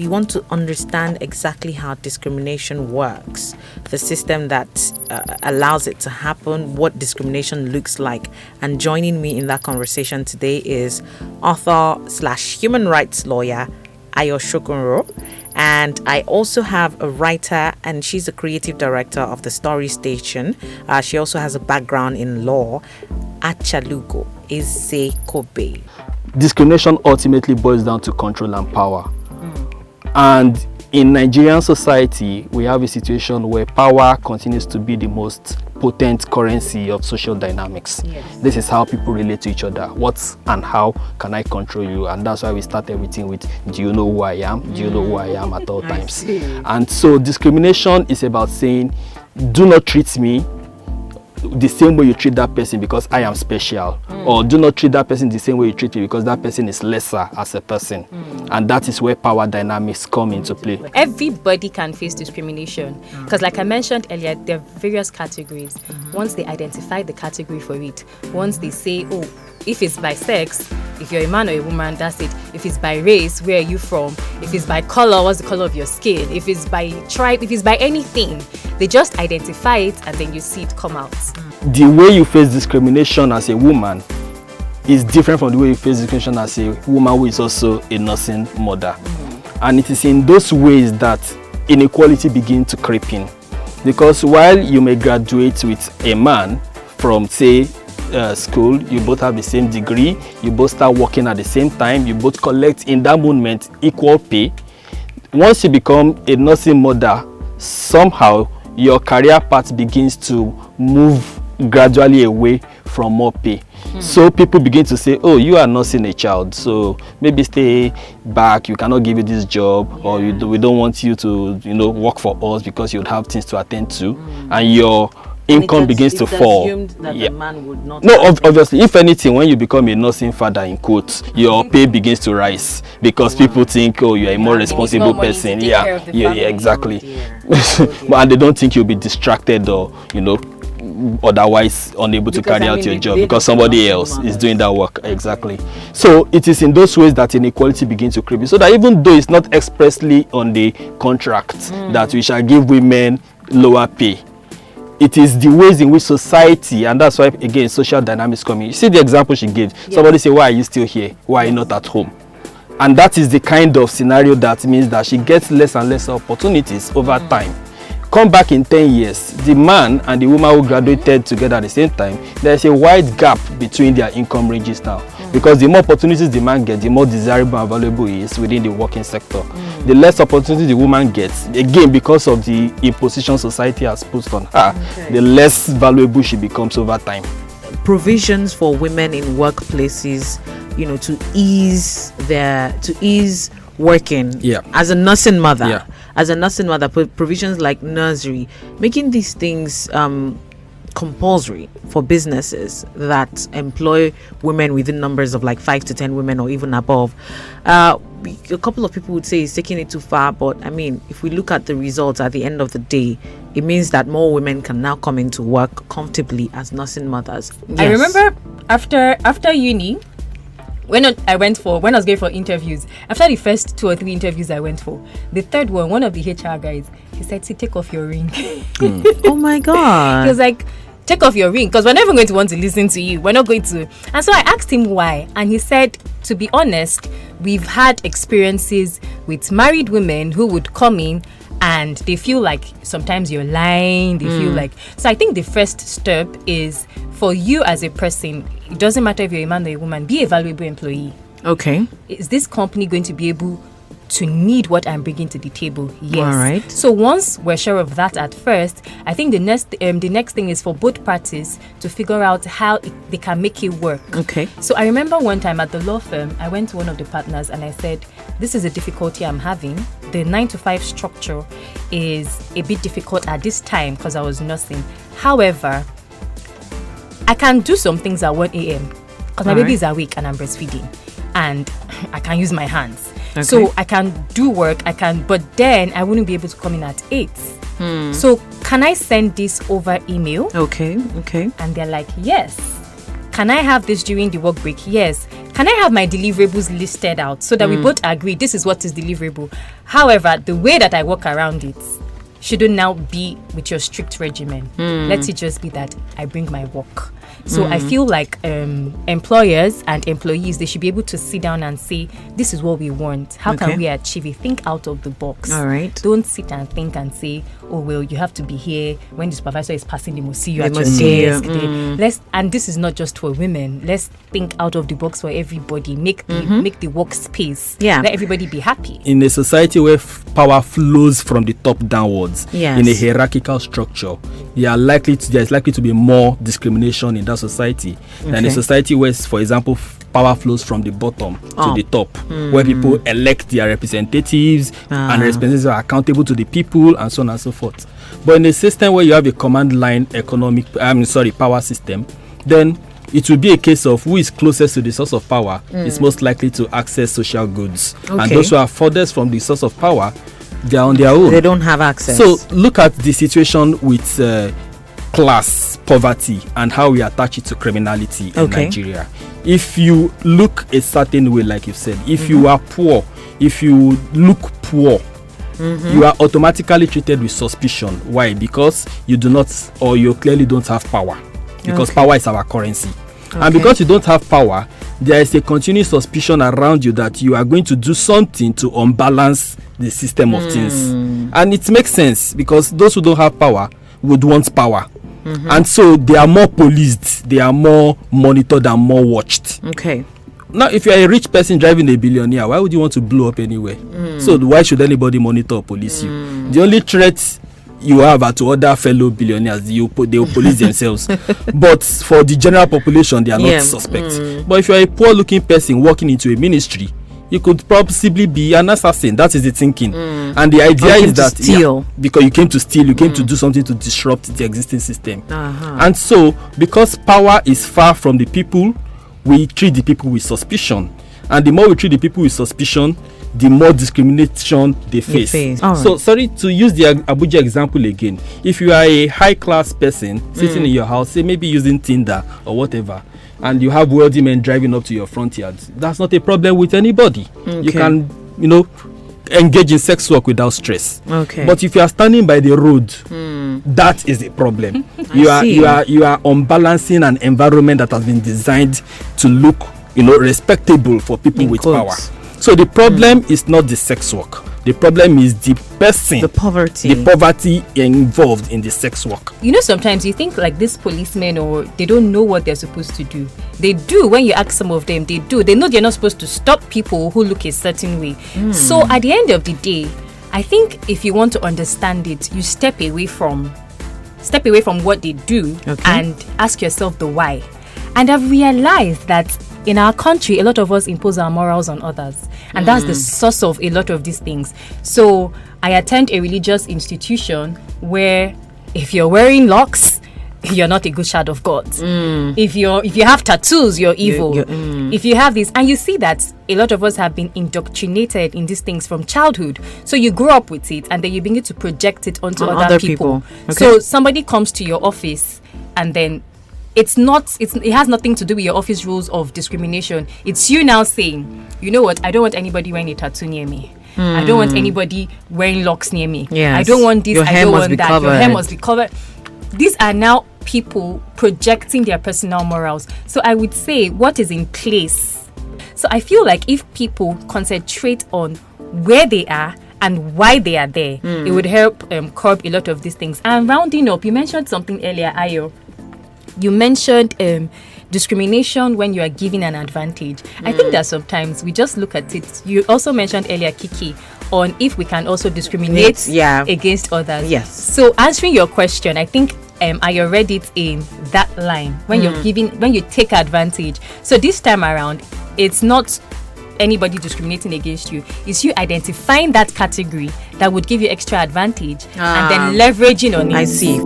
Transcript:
we want to understand exactly how discrimination works, the system that allows it to happen, what discrimination looks like. And joining me in that conversation today is author/human rights lawyer Ayo Sogunro. And I also have a writer, and she's a creative director of the Story Station. She also has a background in law, Achalugo Ezekobe. Discrimination ultimately boils down to control and power. And in Nigerian society, we have a situation where power continues to be the most potent currency of social dynamics. Yes. This is how people relate to each other. What and how can I control you? And that's why we start everything with, do you know who I am? Do you know who I am at all times? And so discrimination is about saying, do not treat me the same way you treat that person because I am special, or do not treat that person the same way you treat me because that person is lesser as a person. And that is where power dynamics come into play. Everybody can face discrimination because, like I mentioned earlier, there are various categories. Once they identify the category for it, once they say, oh, if it's by sex, if you're a man or a woman, that's it. If it's by race, where are you from? If it's by color, what's the color of your skin? If it's by tribe, if it's by anything, they just identify it and then you see it come out. The way you face discrimination as a woman is different from the way you face discrimination as a woman who is also a nursing mother. And it is in those ways that inequality begins to creep in. Because while you may graduate with a man from, say, school, you both have the same degree, you both start working at the same time, you both collect in that moment equal pay. Once you become a nursing mother, somehow your career path begins to move gradually away from more pay. So people begin to say, oh, you are nursing a child, so maybe stay back, you cannot give you this job, or we don't want you to, work for us because you'd have things to attend to, and your income begins to fall. That the man would not. No, obviously, if anything, when you become a nursing father, in quotes, your pay begins to rise because people think, oh, you're a more responsible person. Yeah, exactly. And they don't think you'll be distracted or, otherwise unable to carry out your job because somebody else is doing that work. Exactly. So it is in those ways that inequality begins to creep in. So that even though it's not expressly on the contract that we shall give women lower pay, it is the ways in which society, and that's why, again, social dynamics come in. You see the example she gave. Somebody say, why are you still here? Why are you not at home? And that is the kind of scenario that means that she gets less and less opportunities over time. Come back in 10 years, the man and the woman who graduated together at the same time, there's a wide gap between their income ranges now. Because the more opportunities the man gets, the more desirable and valuable he is within the working sector. The less opportunities the woman gets, again, because of the imposition society has put on her, the less valuable she becomes over time. Provisions for women in workplaces, to ease working as a nursing mother. As a nursing mother, provisions like nursery, making these things compulsory for businesses that employ women within numbers of like 5 to 10 women or even above. A couple of people would say it's taking it too far, but I mean, if we look at the results at the end of the day, it means that more women can now come into work comfortably as nursing mothers. I remember after uni, when I was going for interviews, after the first 2 or 3 interviews I went for, the third one of the HR guys, he said, see, take off your ring. Oh my God. He was like, take off your ring, because we're never going to want to listen to you. We're not going to. And so I asked him why. And he said, to be honest, we've had experiences with married women who would come in and they feel like sometimes you're lying. They feel like. So I think the first step is for you as a person, it doesn't matter if you're a man or a woman, be a valuable employee. Okay. Is this company going to be able to need what I'm bringing to the table? Yes. All right. So once we're sure of that at first, I think the next thing is for both parties to figure out how they can make it work. Okay. So I remember one time at the law firm, I went to one of the partners and I said, this is a difficulty I'm having. The 9-to-5 structure is a bit difficult at this time because I was nursing. However, I can do some things at 1 a.m. because my baby is awake and I'm breastfeeding and I can use my hands. Okay. So I can do work, but then I wouldn't be able to come in at 8. So can I send this over email? Okay. And they're like, yes. Can I have this during the work break? Yes. can I have my deliverables listed out so that we both agree this is what is deliverable? However, the way that I work around it shouldn't now be with your strict regimen. Let it just be that I bring my work. So I feel like employers and employees, they should be able to sit down and say, this is what we want. How can we achieve it? Think out of the box. All right. Don't sit and think and say, oh, well, you have to be here. When the supervisor is passing, they must see you at your desk. And this is not just for women. Let's think out of the box for everybody. Make the workspace. Yeah. Let everybody be happy. In a society where power flows from the top downwards, Yes. in a hierarchical structure, there's likely to be more discrimination in that society than a society where, for example, power flows from the bottom to the top, where people elect their representatives and representatives are accountable to the people and so on and so forth. But in a system where you have a command line power system, then it will be a case of who is closest to the source of power is most likely to access social goods. And those who are furthest from the source of power, they are on their own. They don't have access. So look at the situation with class, poverty, and how we attach it to criminality in Nigeria. If you look a certain way, like you said, if you are poor, if you look poor, you are automatically treated with suspicion. Why? Because you do not, or you clearly don't have power. Because power is our currency. And because you don't have power, there is a continuous suspicion around you that you are going to do something to unbalance the system of things. And it makes sense because those who don't have power would want power. And so they are more policed, they are more monitored and more watched. Now, if you are a rich person driving a billionaire, why would you want to blow up anywhere? So why should anybody monitor or police you? The only threat you have to other fellow billionaires, they will police themselves. But for the general population, they are not suspects. But if you are a poor looking person walking into a ministry, you could possibly be an assassin. That is the thinking. And the idea is that because you came to steal, you came to do something to disrupt the existing system. And so, because power is far from the people, we treat the people with suspicion. And the more we treat the people with suspicion, the more discrimination they face. So, sorry to use the Abuja example again. If you are a high-class person sitting in your house, say maybe using Tinder or whatever, and you have wealthy men driving up to your front yard, that's not a problem with anybody. You can, engage in sex work without stress. But if you are standing by the road, that is a problem. You are unbalancing an environment that has been designed to look, respectable for people with power. So the problem is not the sex work. The problem is the person, the poverty involved in the sex work. Sometimes you think like these policemen, or they don't know what they're supposed to do. They do. When you ask some of them, they do. They know they're not supposed to stop people who look a certain way. So at the end of the day, I think if you want to understand it, you step away from what they do and ask yourself the why. And I've realized that in our country, a lot of us impose our morals on others. And that's the source of a lot of these things. So I attend a religious institution where if you're wearing locks, you're not a good child of God. If you have tattoos, you're evil. If you have this, and you see that a lot of us have been indoctrinated in these things from childhood. So you grow up with it, and then you begin to project it onto other people. So somebody comes to your office, and then it has nothing to do with your office rules of discrimination. It's you now saying, you know what, I don't want anybody wearing a tattoo near me. I don't want anybody wearing locks near me. I don't want this, I don't want that. Your hair must be covered. These are now people projecting their personal morals. So I would say what is in place. So I feel like if people concentrate on where they are and why they are there, it would help curb a lot of these things. And rounding up, you mentioned something earlier, Ayo. You mentioned discrimination when you are given an advantage. I think that sometimes we just look at it. You also mentioned earlier, Kiki, on if we can also discriminate against others. Yes. So answering your question, I think I read it in that line when when you take advantage. So this time around, it's not anybody discriminating against you. It's you identifying that category that would give you extra advantage and then leveraging on it. I see.